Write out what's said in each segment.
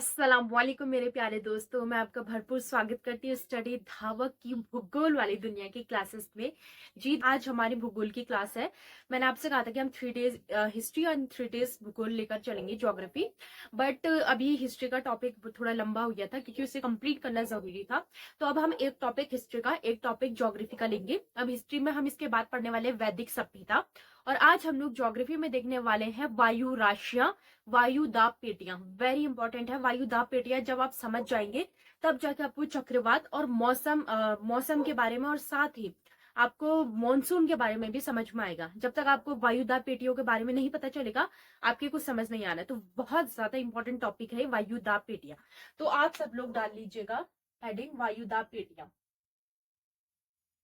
अस्सलाम वालेकुम मेरे प्यारे दोस्तों, मैं आपका भरपूर स्वागत करती हूँ स्टडी धावक की भूगोल वाली दुनिया की क्लासेस में। जी, आज हमारी भूगोल की क्लास है। मैंने आपसे कहा था कि हम 3 डेज हिस्ट्री और 3 डेज भूगोल लेकर चलेंगे, ज्योग्राफी। बट अभी हिस्ट्री का टॉपिक थोड़ा लंबा हो गया था क्योंकि उसे कंप्लीट करना जरूरी था। तो अब हम एक टॉपिक हिस्ट्री का, एक टॉपिक ज्योग्राफी का लेंगे। अब हिस्ट्री में हम इसके बाद पढ़ने वाले वैदिक सभ्यता, और आज हम लोग ज्योग्राफी में देखने वाले हैं वायु राशियां, वायु दाब पेटियां। वेरी इंपॉर्टेंट है वायु दाब पेटियां। जब आप समझ जाएंगे तब जाके आपको चक्रवात और मौसम के बारे में, और साथ ही आपको मॉनसून के बारे में भी समझ में आएगा। जब तक आपको वायु दाब पेटियों के बारे में नहीं पता चलेगा, आपके कुछ समझ नहीं आना। तो बहुत ज्यादा इंपॉर्टेंट टॉपिक है वायु दाब पेटियां। तो आप सब लोग डाल लीजिएगा हेडिंग वायु दाब पेटियां,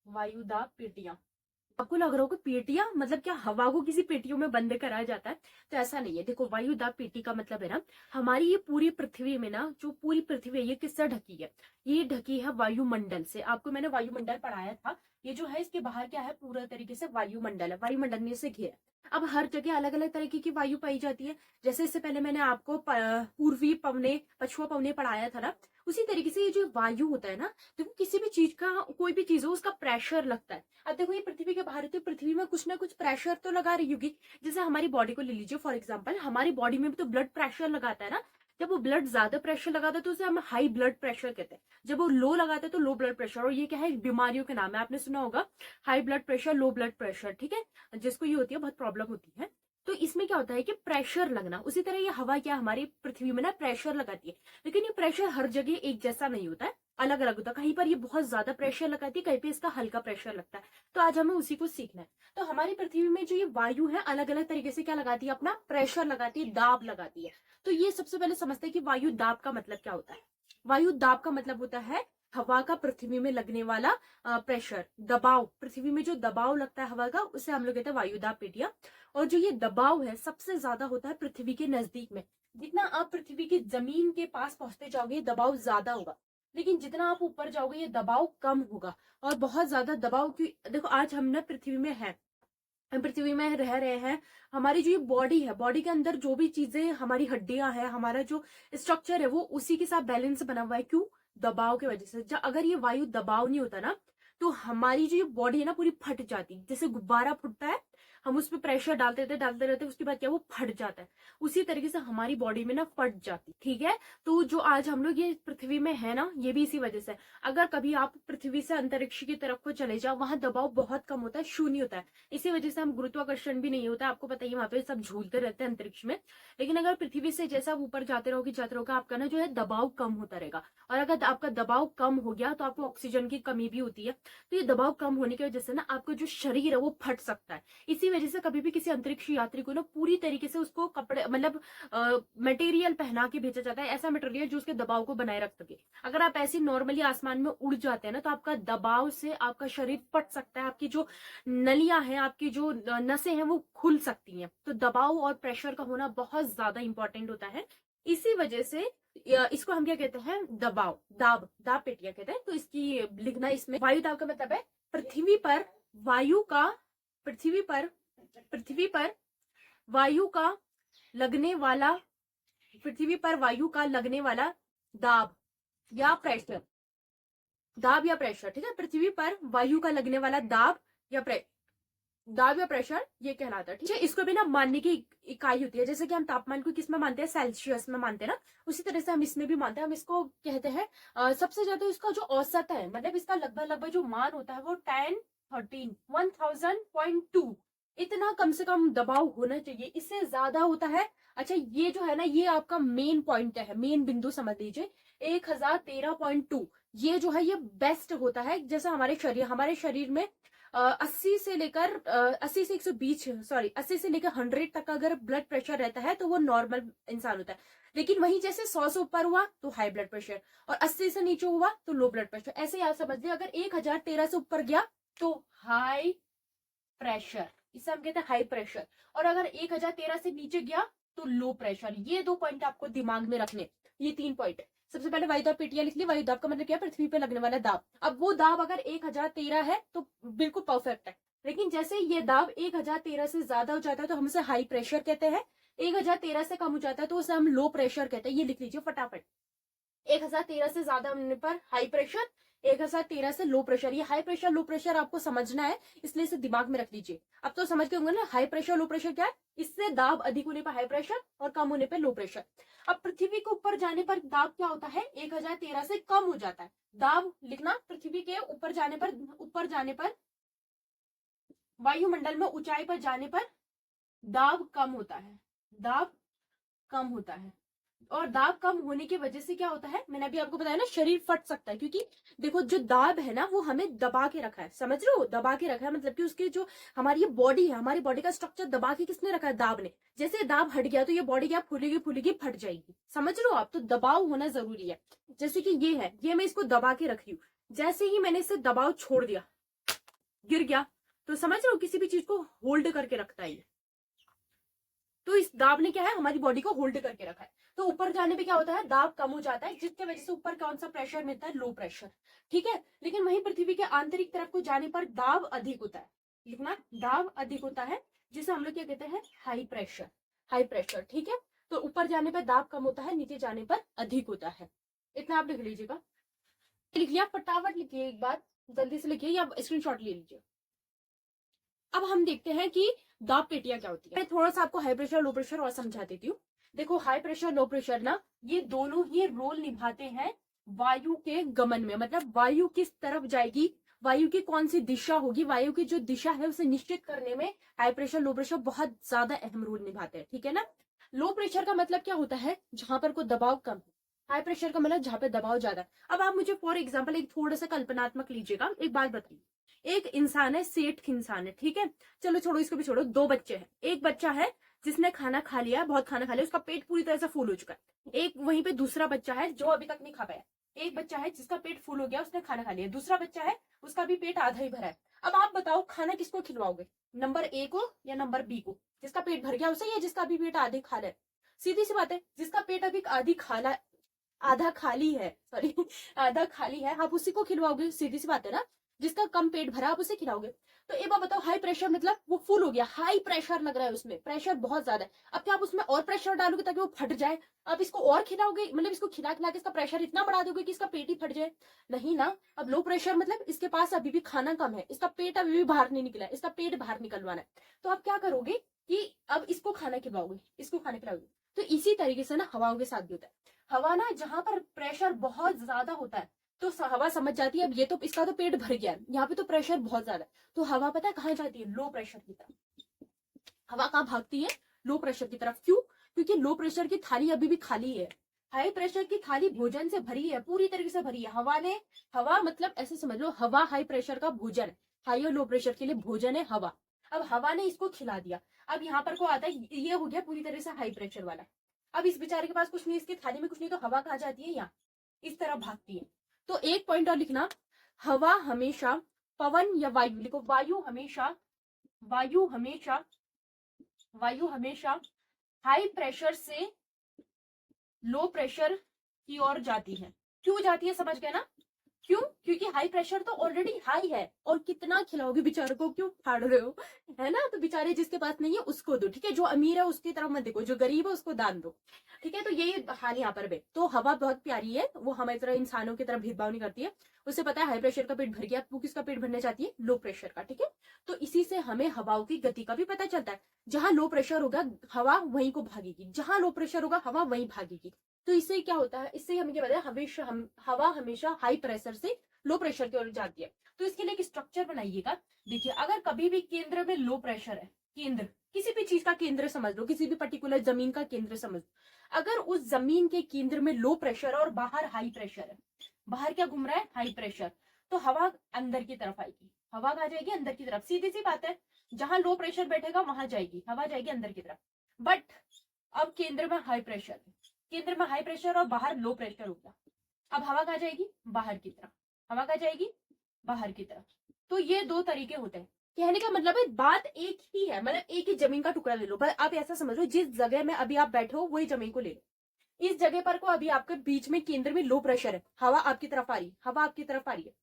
वायु दाब पेटियां। आपको लग रहा होगा पेटियां मतलब क्या, हवा को किसी पेटियों में बंद करा जाता है? तो ऐसा नहीं है। देखो, वायुदाब पेटी का मतलब है ना, हमारी ये पूरी पृथ्वी में ना, जो पूरी पृथ्वी है ये किससे ढकी है? ये ढकी है वायुमंडल से। आपको मैंने वायुमंडल पढ़ाया था। ये जो है इसके बाहर क्या है, पूरा तरीके से वायुमंडल है, वायुमंडल ने इसे घेरा। अब हर जगह अलग अलग तरीके की वायु पाई जाती है। जैसे इससे पहले मैंने आपको पूर्वी पवने, पछुआ पवने पढ़ाया था ना, उसी तरीके से ये जो वायु होता है ना, देखो किसी भी चीज का, कोई भी चीज हो उसका प्रेशर लगता है। अब देखो ये पृथ्वी के बाहर है तो पृथ्वी में कुछ ना कुछ प्रेशर तो लगा रही होगी। जैसे हमारी बॉडी को ले लीजिए फॉर एग्जांपल, हमारी बॉडी में भी तो ब्लड प्रेशर लगाता है ना। जब वो ब्लड ज्यादा प्रेशर लगाता है तो उसे हम हाई ब्लड प्रेशर कहते हैं। जब वो लो लगाता है तो लो ब्लड प्रेशर। और ये क्या है, बीमारियों के नाम है, आपने सुना होगा high blood pressure, low blood pressure, ठीक है। जिसको ये होती है बहुत प्रॉब्लम होती है। तो इसमें क्या होता है कि प्रेशर लगना, उसी तरह ये हवा क्या हमारी पृथ्वी में ना प्रेशर लगाती है। लेकिन ये प्रेशर हर जगह एक जैसा नहीं होता है, अलग अलग होता है। कहीं पर ये बहुत ज्यादा प्रेशर लगाती है, कहीं पे इसका हल्का प्रेशर लगता है। तो आज हमें उसी को सीखना है। तो हमारी पृथ्वी में जो ये वायु है अलग अलग तरीके से क्या लगाती है, अपना प्रेशर लगाती है, दाब लगाती है। तो ये सबसे पहले समझते हैं कि वायु दाब का मतलब क्या होता है। वायु दाब का मतलब होता है हवा का पृथ्वी में लगने वाला प्रेशर, दबाव। पृथ्वी में जो दबाव लगता है हवा का, उसे हम लोग कहते हैं वायु दाब पेटियां। और जो ये दबाव है सबसे ज्यादा होता है पृथ्वी के नजदीक में। जितना आप पृथ्वी की जमीन के पास पहुंचते जाओगे दबाव ज्यादा होगा, लेकिन जितना आप ऊपर जाओगे ये दबाव कम होगा। और बहुत ज्यादा दबाव की, देखो आज हम ना पृथ्वी में है, हम पृथ्वी में रह रहे हैं। हमारी जो ये बॉडी है, बॉडी के अंदर जो भी चीजें, हमारी हड्डियां हैं, हमारा जो स्ट्रक्चर है वो उसी के साथ बैलेंस बना हुआ है। क्यों? दबाव की वजह से। जब अगर ये वायु दबाव नहीं होता ना, तो हमारी जो ये बॉडी है ना पूरी फट जाती। जैसे गुब्बारा फटता है, हम उस पर प्रेशर डालते रहते उसके बाद क्या वो फट जाता है, उसी तरीके से हमारी बॉडी में ना फट जाती, ठीक है। तो जो आज हम लोग ये पृथ्वी में है ना, ये भी इसी वजह से। अगर कभी आप पृथ्वी से अंतरिक्ष की तरफ को चले जाओ, वहां दबाव बहुत कम होता है, शून्य होता है। इसी वजह से हम गुरुत्वाकर्षण भी नहीं होता, आपको पता ही, वहां पे सब झूलते रहते हैं अंतरिक्ष में। लेकिन अगर पृथ्वी से जैसा आप ऊपर जाते रहोगे आपका ना जो है दबाव कम होता रहेगा। और अगर आपका दबाव कम हो गया तो आपको ऑक्सीजन की कमी भी होती है। तो ये दबाव कम होने की वजह से ना आपका जो शरीर है वो फट सकता है। इसी वजह से कभी भी किसी अंतरिक्ष यात्री को ना पूरी तरीके से उसको कपड़े मतलब मटेरियल पहना के भेजा जाता है, ऐसा मटेरियल जो उसके दबाव को बनाए रख सके। अगर आप ऐसे नॉर्मली आसमान में उड़ जाते हैं ना, तो आपका दबाव से आपका शरीर फट सकता है, आपकी जो नलियां हैं, आपकी जो नसें हैं वो खुल सकती हैं। तो दबाव और प्रेशर का होना बहुत ज्यादा इंपॉर्टेंट होता है। इसी वजह से इसको हम क्या कहते हैं, दबाव, दाब, दाब पेटियां कहते हैं। तो इसकी लिखना, इसमें वायु दाब का मतलब है पृथ्वी पर वायु का, पृथ्वी पर, पृथ्वी पर वायु का लगने वाला, पृथ्वी पर वायु का लगने वाला दाब या प्रेशर, दाब या प्रेशर, ठीक है। पृथ्वी पर वायु का लगने वाला दाब या दाब या प्रेशर ये कहलाता है, ठीक है। इसको भी ना मानने की इकाई होती है। जैसे कि हम तापमान को किस में मानते हैं, सेल्सियस में मानते हैं ना, उसी तरह से हम इसमें भी मानते हैं। हम इसको कहते हैं सबसे ज्यादा इसका जो औसत है, मतलब इसका लगभग लगभग जो मान होता है वो 1000.2 इतना कम से कम दबाव होना चाहिए। इससे ज्यादा होता है, अच्छा ये जो है ना, ये आपका मेन पॉइंट है, मेन बिंदु समझ लीजिए। 1013.2 ये जो है ये बेस्ट होता है। जैसा हमारे शरीर में 80 से लेकर 80 से 120, सॉरी 80 से लेकर 100 तक का अगर ब्लड प्रेशर रहता है तो वो नॉर्मल इंसान होता है। लेकिन वहीं जैसे 100 से ऊपर हुआ तो हाई ब्लड प्रेशर, और 80 से नीचे हुआ तो लो ब्लड प्रेशर। ऐसे आप समझ लिया, अगर 1013 से ऊपर गया तो हाई प्रेशर, इसे हम कहते हैं हाई प्रेशर। और अगर 1013 से नीचे गया तो लो प्रेशर। ये 2 पॉइंट आपको दिमाग में रखने, ये 3 पॉइंट। सबसे पहले वायुदाब पेटियां लिख ली। वायुदाब का मतलब क्या है, पृथ्वी पे लगने वाला दाब। अब वो दाब अगर 1013 है तो बिल्कुल परफेक्ट है। लेकिन जैसे ये दाब 1013 से ज्यादा हो जाता है तो हम उसे हाई प्रेशर कहते हैं। 1013 से कम हो जाता है तो उसे हम लो प्रेशर कहते हैं। ये लिख लीजिए फटाफट। 1013 से ज्यादा होने पर हाई प्रेशर, 1013 से लो प्रेशर। ये हाई प्रेशर लो प्रेशर आपको समझना है, इसलिए इसे दिमाग में रख लीजिए। अब तो समझ गए होंगे ना हाई प्रेशर लो प्रेशर क्या है। इससे दाब अधिक होने पर हाई प्रेशर और कम होने पर लो प्रेशर। अब पृथ्वी के ऊपर जाने पर दाब क्या होता है, 1013 से कम हो जाता है। दाब लिखना, पृथ्वी के ऊपर जाने पर वायुमंडल में ऊंचाई पर जाने पर दाब कम होता है, दाब कम होता है। और दाब कम होने की वजह से क्या होता है, मैंने अभी आपको बताया ना, शरीर फट सकता है। क्योंकि देखो जो दाब है ना वो हमें दबा के रखा है, समझ रहे हो, दबा के रखा है। मतलब कि उसके जो हमारी ये बॉडी है, हमारी बॉडी का स्ट्रक्चर दबा के किसने रखा है, दाब ने। जैसे दाब हट गया तो ये बॉडी क्या फूलेगी फूलेगी फट जाएगी, समझ रहे हो आप। तो दबाव होना जरूरी है। जैसे कि ये है, ये मैं इसको दबा के रख रही हूँ, जैसे ही मैंने इसे दबाव छोड़ दिया गिर गया। तो समझ रहे हो, किसी भी चीज को होल्ड करके रखता है ये। तो इस दाब ने क्या है, हमारी बॉडी को होल्ड करके रखा है। तो ऊपर जाने पे क्या होता है, दाब कम हो जाता है, जिसके वजह से ऊपर कौन सा प्रेशर मिलता है, लो प्रेशर। ठीक है। लेकिन वहीं पृथ्वी के आंतरिक तरफ को जाने पर दाब अधिक होता है, लिखना, दाब अधिक होता है, जिसे हम लोग क्या कहते हैं, हाई प्रेशर, हाई प्रेशर। ठीक है। तो ऊपर जाने पर दाब कम होता है, नीचे जाने पर अधिक होता है। इतना आप लिख लीजिएगा। लिख लिया, फटाफट लिखिए, एक बार जल्दी से लिखिए या स्क्रीनशॉट ले लीजिए। अब हम देखते हैं कि दाब पेटियां क्या होती है। मैं थोड़ा सा आपको हाई प्रेशर लो प्रेशर और समझा देती हूँ। देखो हाई प्रेशर लो प्रेशर ना, ये दोनों ही रोल निभाते हैं वायु के गमन में। मतलब वायु किस तरफ जाएगी, वायु की कौन सी दिशा होगी, वायु की जो दिशा है उसे निश्चित करने में हाई प्रेशर लो प्रेशर बहुत ज्यादा अहम रोल निभाते हैं। ठीक है ना। लो प्रेशर का मतलब क्या होता है, जहां पर कोई दबाव कम है। हाई प्रेशर का मतलब जहां पर दबाव ज्यादा है। अब आप मुझे फॉर एग्जाम्पल एक थोड़ा सा कल्पनात्मक लीजिएगा। एक बात बताइए, एक इंसान है, सेठ इंसान है, ठीक है। चलो छोड़ो, इसको भी छोड़ो। दो बच्चे हैं, एक बच्चा है जिसने खाना खा लिया, बहुत खाना खा लिया, उसका पेट पूरी तरह से फुल हो चुका है। एक वहीं पे दूसरा बच्चा है जो अभी तक नहीं खा पाया। एक बच्चा है जिसका पेट फुल हो गया, उसने खाना खा लिया। दूसरा बच्चा है, उसका भी पेट आधा ही भरा है। अब आप बताओ खाना किसको खिलवाओगे, नंबर ए को या नंबर बी को, जिसका पेट भर गया उसे या जिसका अभी पेट आधे खाला है। सीधी सी बात है, जिसका पेट अभी आधी खाला, आधा खाली है, सॉरी आधा खाली है, आप उसी को खिलवाओगे। सीधी सी बात है ना। जिसका कम पेट भरा आप उसे खिलाओगे। तो एक बार बताओ, हाई प्रेशर मतलब वो फुल हो गया, हाई प्रेशर लग रहा है उसमें, प्रेशर बहुत ज्यादा है। अब क्या आप उसमें और प्रेशर डालोगे ताकि वो फट जाए, आप इसको और खिलाओगे, मतलब इसको खिला खिला के इसका प्रेशर इतना बढ़ा दोगे कि इसका पेट ही फट जाए, नहीं ना। अब लो प्रेशर मतलब इसके पास अभी भी खाना कम है, इसका पेट अभी भी बाहर नहीं निकला है, इसका पेट बाहर निकलवाना है। तो आप क्या करोगे कि अब इसको खाना खिलाओगे, इसको खाना खिलाओगे। तो इसी तरीके से ना हवाओं के साथ भी होता है। हवा ना जहां पर प्रेशर बहुत ज्यादा होता है तो हवा समझ जाती है अब ये तो इसका तो पेट भर गया है, यहाँ पे तो प्रेशर बहुत ज्यादा है। तो हवा पता है कहाँ जाती है, लो प्रेशर की तरफ। हवा कहाँ भागती है, लो प्रेशर की तरफ। क्यों, क्योंकि लो प्रेशर की थाली अभी भी खाली है, हाई प्रेशर की थाली भोजन से भरी है, पूरी तरीके से भरी है। हवा मतलब ऐसे समझ लो, हवा हाई प्रेशर का भोजन है, हाई और लो प्रेशर के लिए भोजन है हवा। अब हवा ने इसको खिला दिया, अब यहाँ पर को आता है, ये हो गया पूरी तरह से हाई प्रेशर वाला। अब इस बेचारे के पास कुछ नहीं, इसकी थाली में कुछ नहीं, तो हवा कहाँ जाती है, यहाँ इस तरह भागती है। तो एक पॉइंट और लिखना, हवा हमेशा, पवन या वायु लिखो, वायु हमेशा, वायु हमेशा, वायु हमेशा हाई प्रेशर से लो प्रेशर की ओर जाती है। क्यों जाती है, समझ गए ना। क्यों, क्योंकि हाई प्रेशर तो ऑलरेडी हाई है, और कितना खिलाओगे बेचारे को, क्यों फाड़ रहे हो, है ना। तो बेचारे जिसके पास नहीं है उसको दो, ठीक है। जो अमीर है उसकी तरफ मत देखो, जो गरीब है उसको दान दो, ठीक है। तो यही हाल यहाँ पर भी। तो हवा बहुत प्यारी है, वो हमारी तरह इंसानों की तरफ भेदभाव नहीं करती है। उसे पता है हाई प्रेशर का पेट भर गया, वो किसका पेट भरना चाहती है, लो प्रेशर का, ठीक है। तो इसी से हमें हवाओं की गति का भी पता चलता है। जहां लो प्रेशर होगा हवा वहीं को भागेगी, जहां लो प्रेशर होगा हवा वहीं भागेगी। तो इससे क्या होता है, इससे हमें क्या पता है, हवा हमेशा हाई प्रेशर से लो प्रेशर की ओर जाती है। तो इसके लिए एक स्ट्रक्चर बनाइएगा। देखिए, अगर कभी भी केंद्र में लो प्रेशर है, केंद्र किसी भी चीज का केंद्र समझ लो, किसी भी पर्टिकुलर जमीन का केंद्र समझ लो, अगर उस जमीन के केंद्र में लो प्रेशर और बाहर हाई प्रेशर है, बाहर क्या घूम रहा है, हाई प्रेशर, तो हवा अंदर की तरफ आएगी, हवा कहाँ जाएगी, अंदर की तरफ। सीधी सी बात है, जहां लो प्रेशर बैठेगा वहां जाएगी हवा, जाएगी अंदर की तरफ। बट अब केंद्र में हाई प्रेशर है, केंद्र में हाई प्रेशर और बाहर लो प्रेशर होगा, अब हवा कहाँ जाएगी, बाहर की तरफ, हवा कहाँ जाएगी, बाहर की तरफ। तो ये दो तरीके होते हैं। कहने का मतलब है बात एक ही है, मतलब एक ही जमीन का टुकड़ा ले लो, पर आप ऐसा समझ लो, जिस जगह में अभी आप बैठे हो वही जमीन को ले लो। इस जगह पर को अभी आपके बीच में केंद्र में लो प्रेशर है, हवा आपकी तरफ आ रही, हवा आपकी तरफ आ रही है।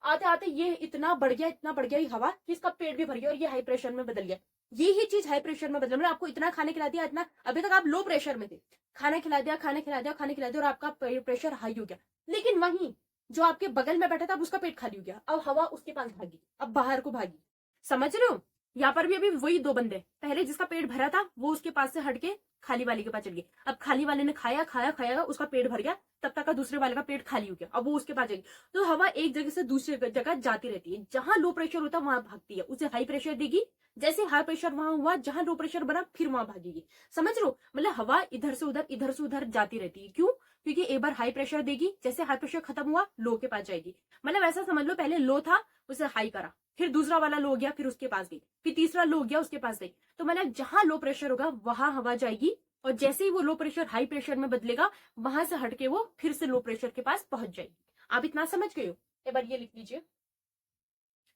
आते आते ये इतना बढ़ गया, इतना बढ़ गया ये हवा कि इसका पेट भी भर गया और ये हाई प्रेशर में बदल गया। ये ही चीज हाई प्रेशर में बदला, मतलब आपको इतना खाने खिला दिया, इतना, अभी तक आप लो प्रेशर में थे, खाना खिला दिया, खाना खिला दिया, खाना खिला दिया और आपका प्रेशर हाई हो गया, लेकिन वहीं जो आपके बगल में बैठा था अब उसका पेट खाली हो गया, अब हवा उसके पास भागी, अब बाहर को भागी। समझ रहे हो? यहाँ पर भी अभी वही दो बंदे, पहले जिसका पेट भरा था वो उसके पास से हटके खाली वाले के पास चल गए, अब खाली वाले ने खाया खाया खाया, उसका पेट भर गया, तब तक का दूसरे वाले का पेट खाली हो गया, अब वो उसके पास जाएगी। तो हवा एक जगह से दूसरी जगह जाती रहती है, जहां लो प्रेशर होता है वहां भागती है, उसे हाई प्रेशर देगी, जैसे हाई प्रेशर वहां हुआ, जहां लो प्रेशर बना फिर वहां भागेगी। समझ लो, मतलब हवा इधर से उधर जाती रहती है। क्यों? क्योंकि एक बार हाई प्रेशर देगी, जैसे हाई प्रेशर खत्म हुआ लो के पास जाएगी। मतलब ऐसा समझ लो, पहले लो था उसे हाई करा, फिर दूसरा वाला लो गया फिर उसके पास गई, फिर तीसरा लो गया उसके पास गई। तो मतलब जहां लो प्रेशर होगा वहां हवा जाएगी, और जैसे ही वो लो प्रेशर हाई प्रेशर में बदलेगा वहां से हटके वो फिर से लो प्रेशर के पास पहुंच जाएगी। आप इतना समझ गए हो? एक बार ये लिख लीजिए,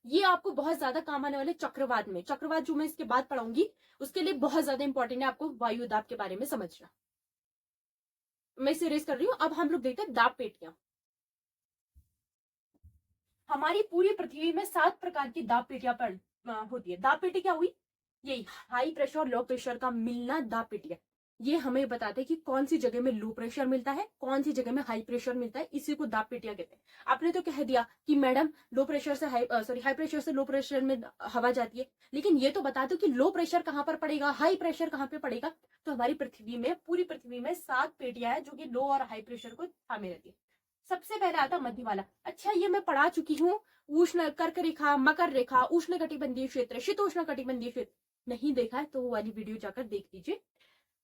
ये आपको बहुत ज्यादा काम आने वाले चक्रवात में, चक्रवात जो मैं इसके बाद पढ़ाऊंगी उसके लिए बहुत ज्यादा इंपॉर्टेंट है आपको वायु दाब के बारे में समझना। मैं इसे रेस कर रही हूं। अब हम लोग देखते हैं दाब पेटियां। हमारी पूरी पृथ्वी में 7 प्रकार की दाब पेटियां होती है। दाब पेटी क्या हुई? यही हाई प्रेशर और लो प्रेशर का मिलना दाब पेटी है। ये हमें बताते हैं कि कौन सी जगह में लो प्रेशर मिलता है, कौन सी जगह में हाई प्रेशर मिलता है, इसी को दाब पेटियां कहते हैं। आपने तो कह दिया कि मैडम लो प्रेशर से हाई प्रेशर से लो प्रेशर में हवा जाती है, लेकिन ये तो बता दो कि लो प्रेशर कहां पर पड़ेगा, हाई प्रेशर कहां पे पड़ेगा। तो हमारी पृथ्वी में, पूरी पृथ्वी में 7 पेटियां हैं जो कि लो और हाई प्रेशर को थामे रहती है। सबसे पहले आता मध्य वाला। अच्छा, ये मैं पढ़ा चुकी हूँ, उष्ण कर्क रेखा, मकर रेखा, उष्ण कटिबंधीय क्षेत्र, शीतोष्ण कटिबंधीय क्षेत्र। नहीं देखा है तो वो वाली वीडियो जाकर देख लीजिए,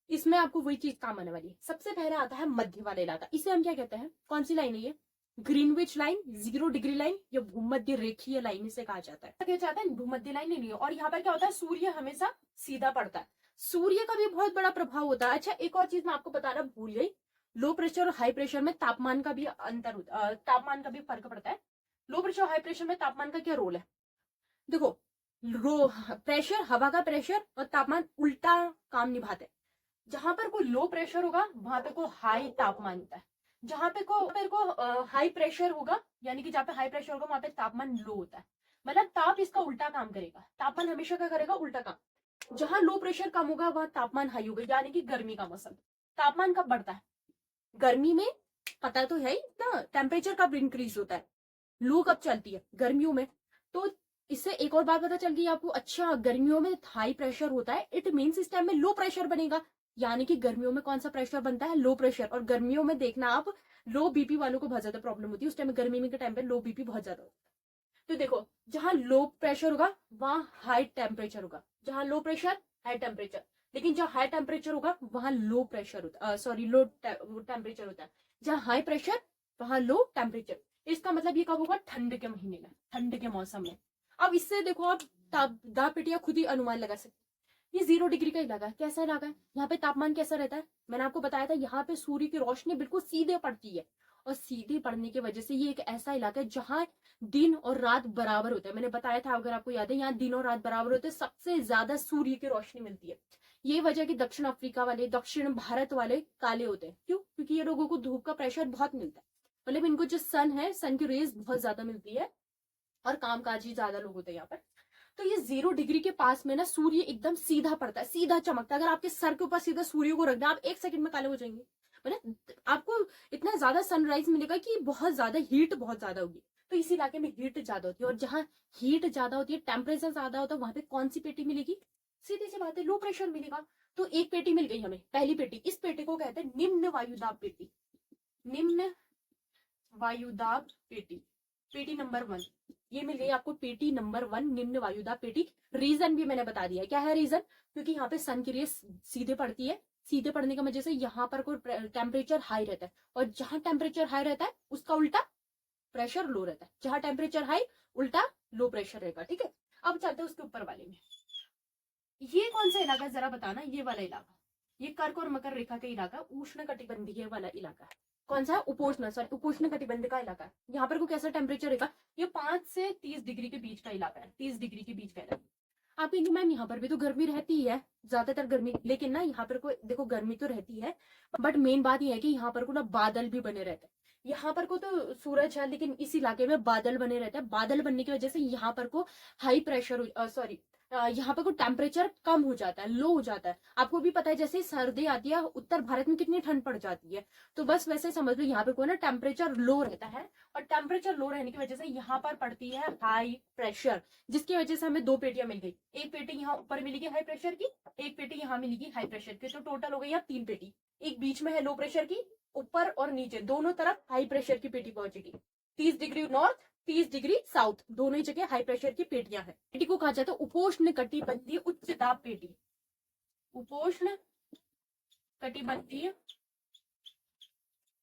इसमें आपको वही चीज काम आने वाली है। सबसे पहले आता है मध्य वाला इलाका। इसे हम क्या कहते हैं? कौन सी लाइन है ये? ग्रीनविच लाइन, 0 डिग्री लाइन, या भूमध्य रेखीय लाइन इसे कहा जाता है। क्या चाहता है? भूमध्य लाइन नहीं है। और यहाँ पर क्या होता है? सूर्य हमेशा सीधा पड़ता है, सूर्य का भी बहुत बड़ा प्रभाव होता है। अच्छा, एक और चीज मैं आपको बताना भूल गई, लो प्रेशर और हाई प्रेशर में तापमान का भी अंतर होता है, तापमान का भी फर्क पड़ता है। लो प्रेशर और हाई प्रेशर में तापमान का क्या रोल है? देखो, लो प्रेशर, हवा का प्रेशर और तापमान उल्टा काम निभाते हैं। जहां पर कोई लो प्रेशर होगा वहां पे को हाई तापमान होता है, जहां पे को हाई प्रेशर होगा, यानी कि जहां पे हाई प्रेशर होगा वहां पे तापमान लो होता है। मतलब ताप इसका उल्टा काम करेगा, तापमान हमेशा क्या करेगा? उल्टा काम। जहां लो प्रेशर कम होगा वहां तापमान हाई होगा, यानी कि गर्मी का मौसम। तापमान कब बढ़ता है? गर्मी में। पता तो है ही ना, टेम्परेचर कब इंक्रीज होता है? लू कब चलती है? गर्मियों में। तो इससे एक और बात पता चल गई आपको। अच्छा, गर्मियों में हाई प्रेशर होता है, इट मीन्स इस टाइम में लो प्रेशर बनेगा, यानी कि गर्मियों में कौन सा प्रेशर बनता है? Low pressure. और गर्मियों में देखना आप, लो बीपी वालों को बहुत ज्यादा प्रॉब्लम होती है उस टाइम में, गर्मी के टाइम पे लो बीपी बहुत ज्यादा होता है। तो देखो, जहां लो प्रेशर होगा वहां हाई टेम्परेचर होगा, जहां लो प्रेशर हाई टेम्परेचर। लेकिन जहां हाई टेम्परेचर होगा वहां लो प्रेशर होता है, सॉरी लो टेम्परेचर होता है। जहां हाई प्रेशर वहां लो टेम्परेचर। इसका मतलब ये कब होगा? ठंड के महीने में, ठंड के मौसम में। अब इससे देखो आप दाब पेटियां खुद ही अनुमान लगा सकते। ये 0 डिग्री का इलाका है। कैसा इलाका है? यहाँ पे तापमान कैसा रहता है? मैंने आपको बताया था, यहाँ पे सूर्य की रोशनी बिल्कुल सीधे पड़ती है, और सीधे पड़ने की वजह से ये एक ऐसा इलाका है जहां दिन और रात बराबर होता है। मैंने बताया था, अगर आपको याद है, यहाँ दिन और रात बराबर होते हैं, सबसे ज्यादा सूर्य की रोशनी मिलती है। ये वजह कि दक्षिण अफ्रीका वाले, दक्षिण भारत वाले काले होते हैं। क्यों? क्योंकि ये लोगों को धूप का प्रेशर बहुत मिलता है, मतलब इनको जो सन है, सन की रेज बहुत ज्यादा मिलती है, और कामकाजी ज्यादा लोग होते हैं यहाँ पर। तो ये 0 डिग्री के पास में ना सूर्य एकदम सीधा पड़ता है, सीधा चमकता है। अगर आपके सर के ऊपर सीधा सूर्य को रख दें, आप 1 सेकंड में काले हो जाएंगे। मतलब आपको इतना ज्यादा सनराइज मिलेगा कि बहुत ज्यादा हीट बहुत ज्यादा होगी। तो इस इलाके में हीट ज्यादा होती है, और जहां हीट ज्यादा होती है, टेम्परेचर ज्यादा होता है, वहां पे कौन सी पेटी मिलेगी? सीधी सी बात है, लो प्रेशर मिलेगा। तो एक पेटी मिल गई हमें, पहली पेटी। इस पेटी को कहते हैं निम्न वायुदाब पेटी, निम्न वायुदाब पेटी, पेटी नंबर 1। ये मिल गई आपको पेटी नंबर 1, निम्न वायुदाब पेटी। रीजन भी मैंने बता दिया, क्या है रीजन? क्योंकि यहाँ पे सन की रेस सीधे पड़ती है, सीधे पड़ने की वजह से यहाँ पर कोई टेम्परेचर हाई रहता है, और जहां टेम्परेचर हाई रहता है उसका उल्टा प्रेशर लो रहता है। जहां टेम्परेचर हाई, उल्टा लो प्रेशर रहेगा। ठीक है, अब चलते हैं उसके ऊपर वाले में। ये कौन सा इलाका जरा बताना? ये वाला इलाका, ये कर्क और मकर रेखा का इलाका, उष्ण कटिबंधीय वाला इलाका है। कौन सा? उपोष्ण, सॉरी उपोष्ण कटिबंध का इलाका है। यहाँ पर को कैसा टेम्परेचर रहेगा? ये 5 से 30 डिग्री के बीच का इलाका है, 30 डिग्री के बीच का इलाका। आप कहेंगे मैम यहाँ पर भी तो गर्मी रहती है, ज्यादातर गर्मी, लेकिन ना यहाँ पर को देखो गर्मी तो रहती है, बट मेन बात यह है कि यहाँ पर को ना बादल भी बने रहते हैं। यहाँ पर को तो सूरज है, लेकिन इस इलाके में बादल बने रहते हैं। बादल बनने की वजह से यहाँ पर को हाई प्रेशर, सॉरी यहाँ पे कोई टेम्परेचर कम हो जाता है, लो हो जाता है। आपको भी पता है जैसे सर्दी आती है उत्तर भारत में कितनी ठंड पड़ जाती है, तो बस वैसे समझ लो यहाँ पे कोई ना टेम्परेचर लो रहता है, और टेम्परेचर लो रहने की वजह से यहाँ पर पड़ती है हाई प्रेशर, जिसकी वजह से हमें दो पेटियां मिल गई। एक पेटी यहाँ ऊपर मिलेगी हाई प्रेशर की, एक पेटी यहाँ मिलेगी हाई प्रेशर की, तो टोटल हो गई यहाँ 3 पेटी। एक बीच में है लो प्रेशर की, ऊपर और नीचे दोनों तरफ हाई प्रेशर की पेटी पहुंचेगी। 30 डिग्री नॉर्थ, 30 डिग्री साउथ, दोनों ही जगह हाई प्रेशर की पेटियां हैं। पेटी को कहा जाता है उपोष्ण कटिबंधीय उच्च दाब पेटी। उपोष्ण कटिबंधीय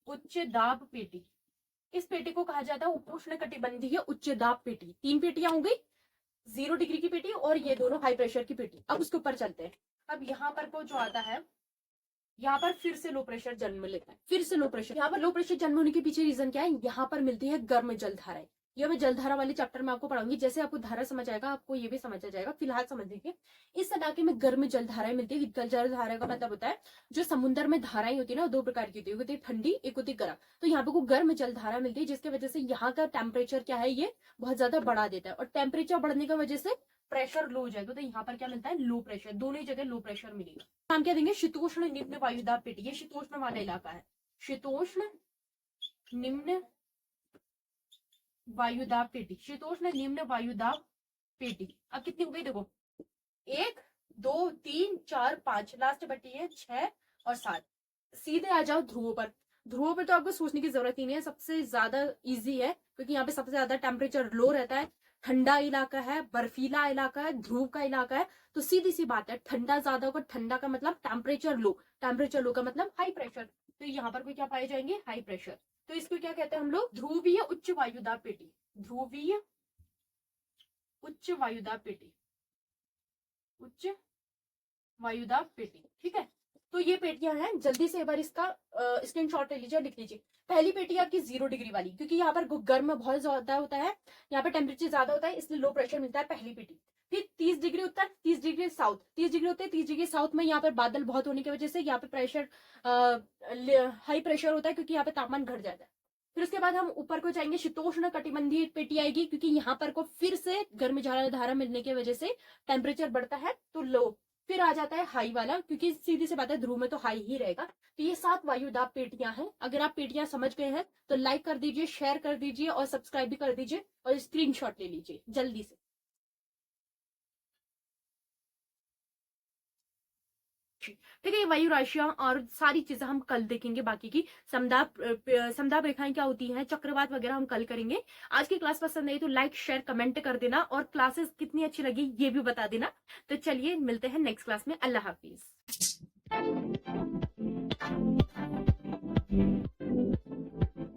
उच्च दाब पेटी, इस पेटी को कहा जाता है उपोष्ण कटिबंधीय उच्च दाब पेटी। 3 पेटियां हो गई, 0 डिग्री की पेटी और ये दोनों हाई प्रेशर की पेटी। अब उसके ऊपर चलते हैं। अब यहाँ पर को जो आता है, यहाँ पर फिर से लो प्रेशर जन्म लेता है, फिर से लो प्रेशर। यहाँ पर लो प्रेशर जन्म होने के पीछे रीजन क्या है, यहाँ पर मिलती है गर्म जलधाराएं। ये मैं जलधारा वाले चैप्टर में आपको पढ़ाऊंगी, जैसे आपको धारा समझ आएगा आपको ये भी समझ आ जाएगा। फिलहाल समझ लीजिए, इस इलाके में गर्म जलधाराएं मिलती है। जलधारा का मतलब होता है जो समुद्र में धाराएं होती है ना, 2 प्रकार की होती है, एक होती है ठंडी, एक होती है गर्म। तो यहाँ पे को गर्म जलधारा मिलती है, जिसकी वजह से यहाँ का टेम्परेचर क्या है, ये बहुत ज्यादा बढ़ा देता है, और टेम्परेचर बढ़ने की वजह से प्रेशर लो हो जाएगा। तो यहाँ पर क्या मिलता है, लो प्रेशर, दोनों ही जगह लो प्रेशर मिलेगा। नाम क्या देंगे, शीतोष्ण निम्न वायुदाब पेटी। ये शीतोष्ण वाला इलाका है, शीतोष्ण निम्न वायुदाब पेटी, शीतोष्ण निम्न वायुदाब पेटी। अब कितनी हो गई देखो, 1 2 3 4 5, लास्ट बटी है 6 और 7। सीधे आ जाओ ध्रुवों पर। ध्रुवों पर तो आपको सोचने की जरूरत ही नहीं है, सबसे ज्यादा इजी है, क्योंकि यहाँ पे सबसे ज्यादा टेम्परेचर लो रहता है, ठंडा इलाका है, बर्फीला इलाका है, ध्रुव का इलाका है। तो सीधी सी बात है, ठंडा ज्यादा होगा, ठंडा का मतलब टेम्परेचर लो, टेम्परेचर लो का मतलब हाई प्रेशर। तो यहाँ पर कोई क्या पाए जाएंगे, हाई प्रेशर। तो इसको क्या कहते हैं हम लोग, ध्रुवीय उच्च वायुदाब पेटी। ध्रुवीय उच्च वायुदाब पेटी, उच्च वायुदाब पेटी, ठीक है। तो ये पेटियां हैं, जल्दी से एक बार इसका स्क्रीनशॉट ले लीजिए, लिख लीजिए। पहली पेटी आपकी 0 डिग्री वाली, क्योंकि यहाँ पर गर्म बहुत ज्यादा होता है, यहाँ पर टेम्परेचर ज्यादा होता है, इसलिए लो प्रेशर मिलता है, पहली पेटी। फिर 30 डिग्री उत्तर, 30 डिग्री साउथ, 30 डिग्री होते हैं, 30 डिग्री साउथ में यहाँ पर बादल बहुत होने की वजह से यहाँ पे प्रेशर हाई प्रेशर होता है, क्योंकि यहाँ पे तापमान घट जाता है। फिर उसके बाद हम ऊपर को जाएंगे, शीतोष्ण कटिबंधीय पेटी आएगी, क्योंकि यहाँ पर को फिर से गर्म धारा मिलने की वजह से टेम्परेचर बढ़ता है, तो लो। फिर आ जाता है हाई वाला, क्योंकि सीधी सी बात है ध्रुव में तो हाई ही रहेगा। तो ये 7 वायुदाब पेटियां हैं। अगर आप पेटियां समझ गए हैं तो लाइक कर दीजिए, शेयर कर दीजिए और सब्सक्राइब भी कर दीजिए, और स्क्रीनशॉट ले लीजिए जल्दी से। ठीक है, वायु राशियां और सारी चीजें हम कल देखेंगे, बाकी की समदाब रेखाएं क्या होती हैं, चक्रवात वगैरह हम कल करेंगे। आज की क्लास पसंद आई तो लाइक शेयर कमेंट कर देना, और क्लासेस कितनी अच्छी लगी ये भी बता देना। तो चलिए मिलते हैं नेक्स्ट क्लास में, अल्लाह हाफिज।